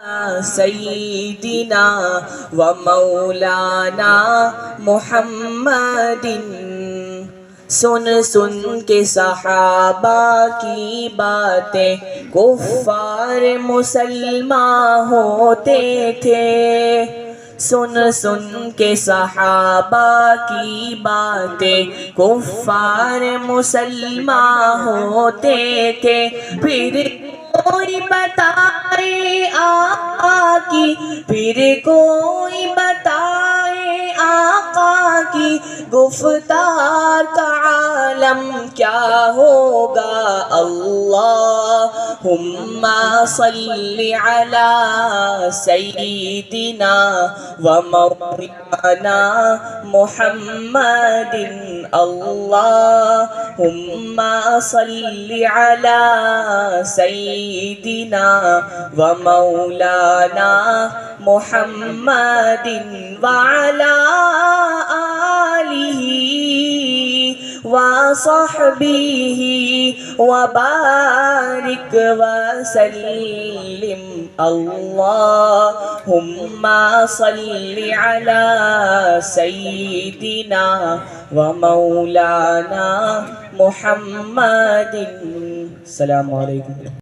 سيدنا ومولانا محمد सुन सुन के सहाबा की बातें कुफ्फार मुसलमान होते थे। सुन सुन के सहाबा की बातें कुफ्फार मुसलमान होते थे। फिर कोई बताए आका की, फिर कोई बताए आका की गुफ्तार का आलम क्या होगा। अल्लाहुम्मा सल्ली अला सय्यिदिना व मौलाना मुहम्मदिन। अल्लाहुम्मा सल्ली अला सय्यिदिना व मौलाना मुहम्मदिन व अला व सहबिही व बारिक व सल्लिम। अल्लाहुम्मा सल्ली अला सय्यिदिना व मौलाना मुहम्मदिन। अस्सलामु अलैकुम।